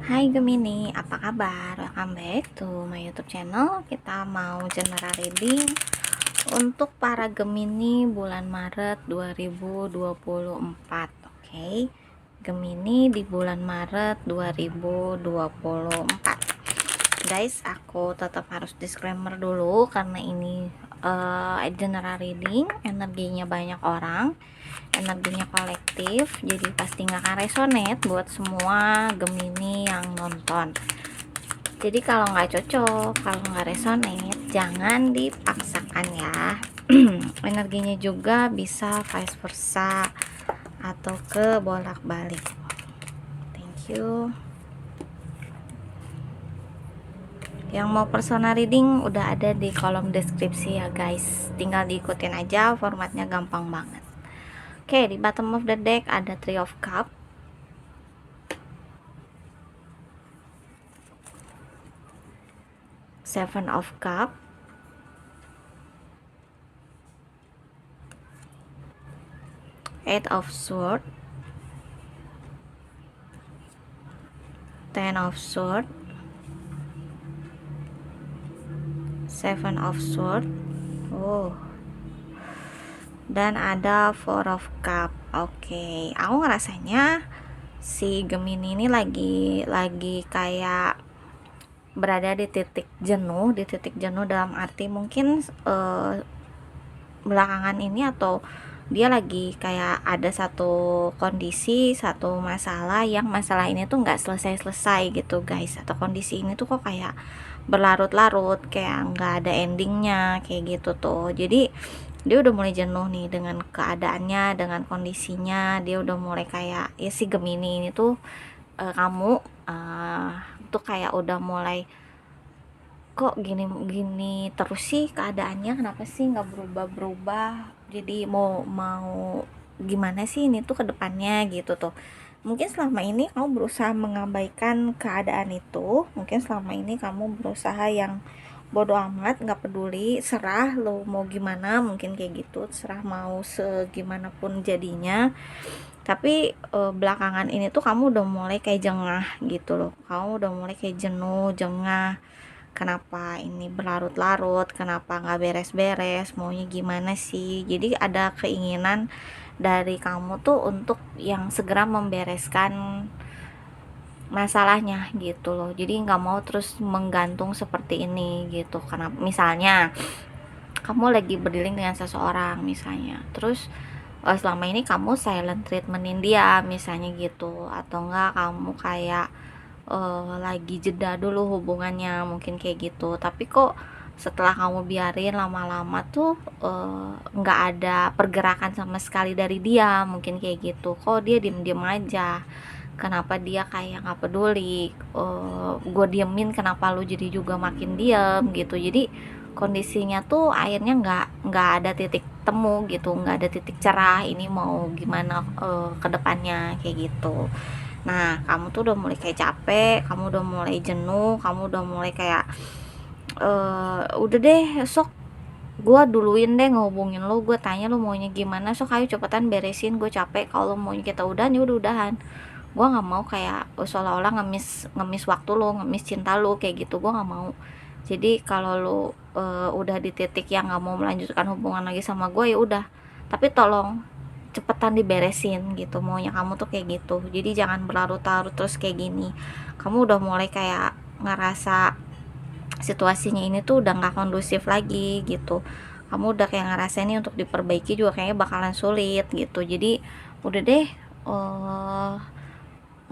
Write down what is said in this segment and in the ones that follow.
Hai Gemini, apa kabar? Welcome back to my YouTube channel. Kita mau general reading untuk para Gemini bulan Maret 2024. Oke. Gemini di bulan Maret 2024. Guys, aku tetap harus disclaimer dulu karena ini general reading, energinya banyak orang, energinya kolektif, jadi pasti nggak akan resonate buat semua Gemini yang nonton. Jadi kalau nggak cocok, kalau nggak resonate, jangan dipaksakan ya. Energinya juga bisa vice versa atau ke bolak-balik. Thank you. Yang mau personal reading udah ada di kolom deskripsi ya guys, tinggal diikutin aja, formatnya gampang banget. Oke, di bottom of the deck ada Three of Cup, Seven of Cup, Eight of Sword, Ten of Sword, Seven of Sword, dan ada Four of Cup. Oke, aku ngerasanya si Gemini ini lagi kayak berada di titik jenuh, dalam arti mungkin belakangan ini, atau dia lagi kayak ada satu kondisi, satu masalah yang masalah ini tuh nggak selesai gitu guys, atau kondisi ini tuh kok kayak berlarut-larut, kayak nggak ada endingnya kayak gitu tuh. Jadi dia udah mulai jenuh nih dengan keadaannya, dengan kondisinya. Dia udah mulai kayak, ya si Gemini ini tuh kamu tuh kayak udah mulai, kok gini terus sih keadaannya, kenapa sih nggak berubah, jadi mau gimana sih ini tuh ke depannya gitu tuh. Mungkin selama ini kamu berusaha mengabaikan keadaan itu, mungkin selama ini kamu berusaha yang bodo amat, nggak peduli, serah lo mau gimana, mungkin kayak gitu, serah mau segimanapun jadinya. Tapi belakangan ini tuh kamu udah mulai kayak jengah gitu loh, kamu udah mulai kayak jenuh, jengah. Kenapa ini berlarut-larut, kenapa nggak beres-beres, maunya gimana sih. Jadi ada keinginan dari kamu tuh untuk yang segera membereskan masalahnya gitu loh. Jadi nggak mau terus menggantung seperti ini gitu. Karena misalnya kamu lagi berdealing dengan seseorang misalnya, terus selama ini kamu silent treatmentin dia misalnya gitu, atau enggak kamu kayak lagi jeda dulu hubungannya, mungkin kayak gitu. Tapi kok setelah kamu biarin lama-lama tuh nggak ada pergerakan sama sekali dari dia, mungkin kayak gitu. Kok dia diem-diem aja, kenapa dia kayak nggak peduli, gue diemin kenapa lu jadi juga makin diem gitu. Jadi kondisinya tuh akhirnya nggak ada titik temu gitu, nggak ada titik cerah ini mau gimana ke depannya kayak gitu. Nah, kamu tuh udah mulai kayak capek, kamu udah mulai jenuh, kamu udah mulai kayak udah deh, sok gue duluin deh ngehubungin lo, gue tanya lo maunya gimana, sok ayo cepetan beresin, gue capek. Kalau maunya kita udahan ya udahan, gue nggak mau kayak seolah-olah ngemis waktu lo, ngemis cinta lo kayak gitu, gue nggak mau. Jadi kalau lo udah di titik yang nggak mau melanjutkan hubungan lagi sama gue, ya udah, tapi tolong cepetan diberesin gitu, maunya kamu tuh kayak gitu. Jadi jangan berlarut-larut terus kayak gini. Kamu udah mulai kayak ngerasa situasinya ini tuh udah nggak kondusif lagi gitu. Kamu udah kayak ngerasa ini untuk diperbaiki juga kayaknya bakalan sulit gitu. Jadi udah deh,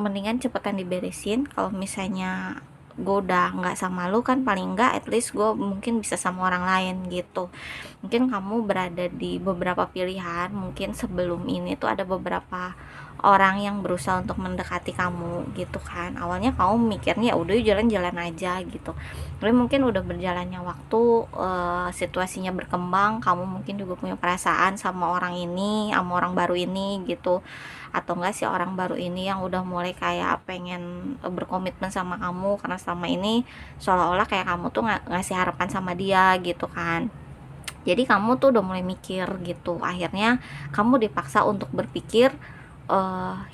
mendingan cepetan diberesin. Kalau misalnya gue udah nggak sama lu, kan paling nggak at least gue mungkin bisa sama orang lain gitu. Mungkin kamu berada di beberapa pilihan, mungkin sebelum ini tuh ada beberapa orang yang berusaha untuk mendekati kamu gitu kan. Awalnya kamu mikirnya ya udah jalan-jalan aja gitu, tapi mungkin udah berjalannya waktu, situasinya berkembang, kamu mungkin juga punya perasaan sama orang ini, sama orang baru ini gitu. Atau enggak, si orang baru ini yang udah mulai kayak pengen berkomitmen sama kamu, karena selama ini seolah-olah kayak kamu tuh ngasih harapan sama dia gitu kan. Jadi kamu tuh udah mulai mikir gitu, akhirnya kamu dipaksa untuk berpikir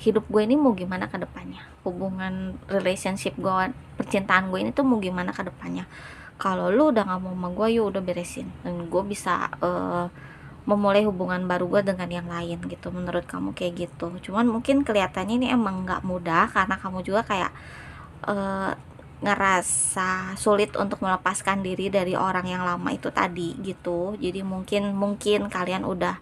hidup gue ini mau gimana ke depannya, hubungan relationship gue, percintaan gue ini tuh mau gimana ke depannya. Kalau lu udah gak mau sama gue, yuk udah beresin, dan gue bisa memulai hubungan baru gue dengan yang lain gitu. Menurut kamu kayak gitu. Cuman mungkin kelihatannya ini emang gak mudah, karena kamu juga kayak uh, ngerasa sulit untuk melepaskan diri dari orang yang lama itu tadi gitu. Jadi mungkin kalian udah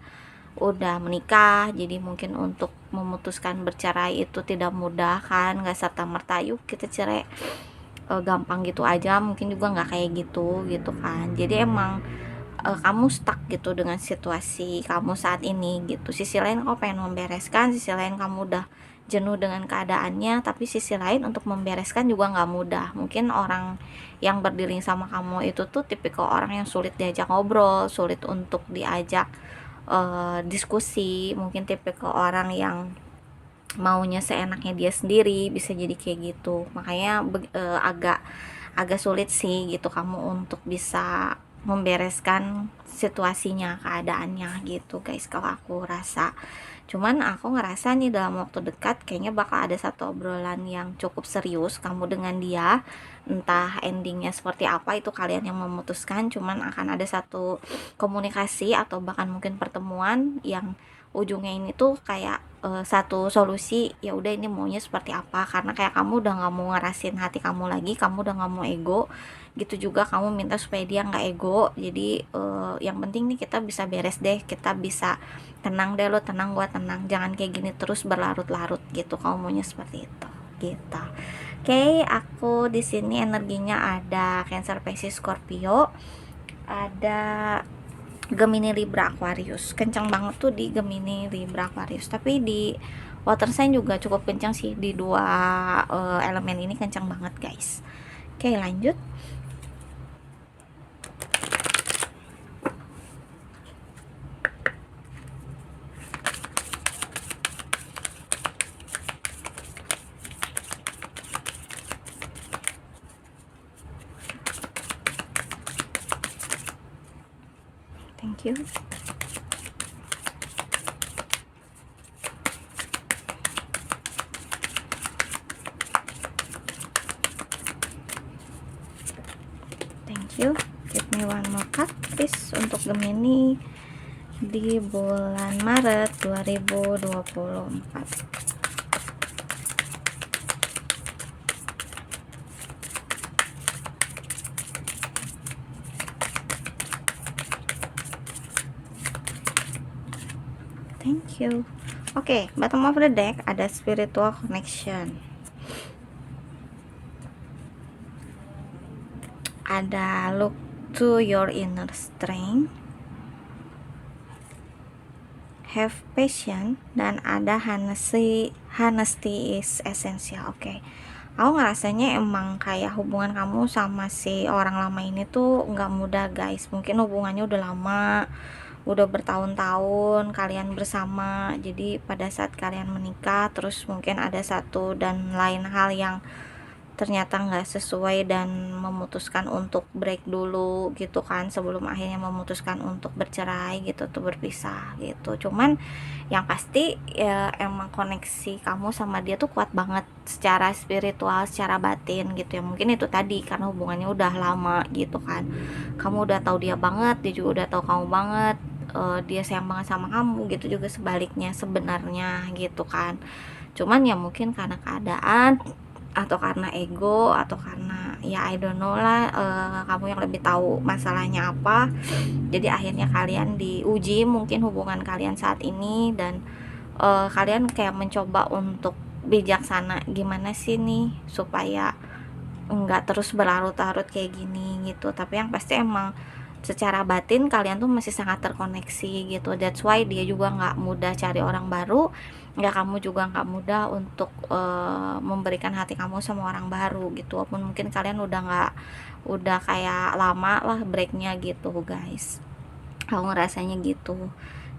menikah, jadi mungkin untuk memutuskan bercerai itu tidak mudah kan, nggak serta merta yuk kita cerai gampang gitu aja, mungkin juga nggak kayak gitu gitu kan. Jadi emang kamu stuck gitu dengan situasi kamu saat ini gitu. Sisi lain kamu pengen membereskan, sisi lain kamu udah jenuh dengan keadaannya, tapi sisi lain untuk membereskan juga nggak mudah. Mungkin orang yang berdiri sama kamu itu tuh tipikal orang yang sulit diajak ngobrol, sulit untuk diajak diskusi, mungkin tipikal orang yang maunya seenaknya dia sendiri, bisa jadi kayak gitu. Makanya agak agak sulit sih gitu kamu untuk bisa membereskan situasinya, keadaannya gitu guys, kalau aku rasa. Cuman aku ngerasa nih dalam waktu dekat kayaknya bakal ada satu obrolan yang cukup serius kamu dengan dia. Entah endingnya seperti apa itu kalian yang memutuskan, cuman akan ada satu komunikasi atau bahkan mungkin pertemuan yang ujungnya ini tuh kayak satu solusi. Ya udah ini maunya seperti apa, karena kayak kamu udah nggak mau ngerasin hati kamu lagi, kamu udah nggak mau ego gitu, juga kamu minta supaya dia nggak ego. Jadi yang penting nih kita bisa beres deh, kita bisa tenang deh, lo tenang gua tenang, jangan kayak gini terus berlarut-larut gitu. Kamu maunya seperti itu gitu. Oke, aku di sini energinya ada Cancer, Pisces, Scorpio, ada Gemini, Libra, Aquarius. Kencang banget tuh di Gemini, Libra, Aquarius. Tapi di water sign juga cukup kencang sih, di dua elemen ini kencang banget guys. Oke, lanjut. Thank you. Thank you. Give me one more card please untuk Gemini di bulan Maret 2024. Thank you. Oke, bottom of the deck ada spiritual connection. Ada look to your inner strength, have patience, dan ada honesty is essential. Oke. Aku ngerasanya emang kayak hubungan kamu sama si orang lama ini tuh nggak mudah guys. Mungkin hubungannya udah lama, udah bertahun-tahun kalian bersama. Jadi pada saat kalian menikah, terus mungkin ada satu dan lain hal yang ternyata nggak sesuai dan memutuskan untuk break dulu gitu kan, sebelum akhirnya memutuskan untuk bercerai gitu, tuh berpisah gitu. Cuman yang pasti ya emang koneksi kamu sama dia tuh kuat banget secara spiritual, secara batin gitu ya. Mungkin itu tadi karena hubungannya udah lama gitu kan, kamu udah tahu dia banget, dia juga udah tahu kamu banget, dia sayang banget sama kamu gitu, juga sebaliknya sebenarnya gitu kan. Cuman ya mungkin karena keadaan atau karena ego atau karena ya I don't know lah, kamu yang lebih tahu masalahnya apa. Jadi akhirnya kalian diuji mungkin hubungan kalian saat ini, dan kalian kayak mencoba untuk bijaksana gimana sih nih supaya nggak terus berlarut-larut kayak gini gitu. Tapi yang pasti emang secara batin kalian tuh masih sangat terkoneksi gitu. That's why dia juga nggak mudah cari orang baru, nggak, kamu juga nggak mudah untuk memberikan hati kamu sama orang baru gitu. Walaupun mungkin kalian udah kayak lama lah breaknya gitu guys. Aku ngerasanya gitu.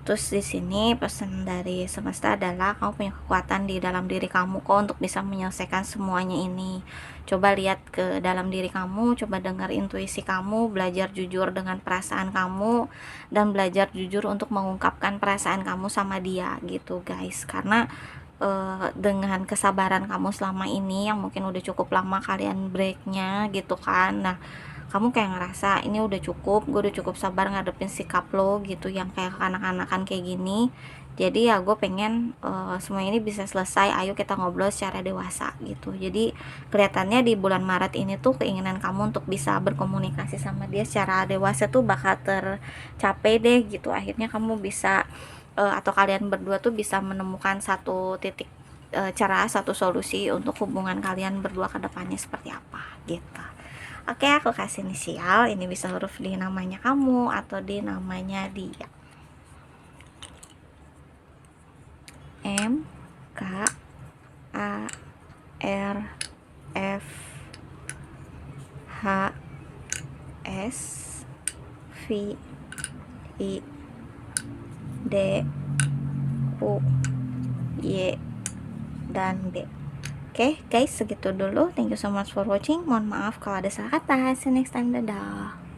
Terus di sini pesan dari semesta adalah kamu punya kekuatan di dalam diri kamu kok untuk bisa menyelesaikan semuanya ini. Coba lihat ke dalam diri kamu, coba dengar intuisi kamu, belajar jujur dengan perasaan kamu, dan belajar jujur untuk mengungkapkan perasaan kamu sama dia gitu guys. Karena dengan kesabaran kamu selama ini yang mungkin udah cukup lama kalian breaknya gitu kan. Nah, kamu kayak ngerasa ini udah cukup, gue udah cukup sabar ngadepin sikap lo gitu yang kayak kanak-kanakan kayak gini. Jadi ya gue pengen semua ini bisa selesai, ayo kita ngobrol secara dewasa gitu. Jadi kelihatannya di bulan Maret ini tuh keinginan kamu untuk bisa berkomunikasi sama dia secara dewasa tuh bakal tercapai deh gitu. Akhirnya kamu bisa atau kalian berdua tuh bisa menemukan satu titik cerah, satu solusi untuk hubungan kalian berdua ke depannya seperti apa gitu. Oke, aku kasih inisial, ini bisa huruf di namanya kamu atau di namanya dia. M, K, A, R, F, H, S, V, I, D, U, Y, dan D. Oke guys, segitu dulu. Thank you so much for watching. Mohon maaf kalau ada salah kata. See you next time. Dadah.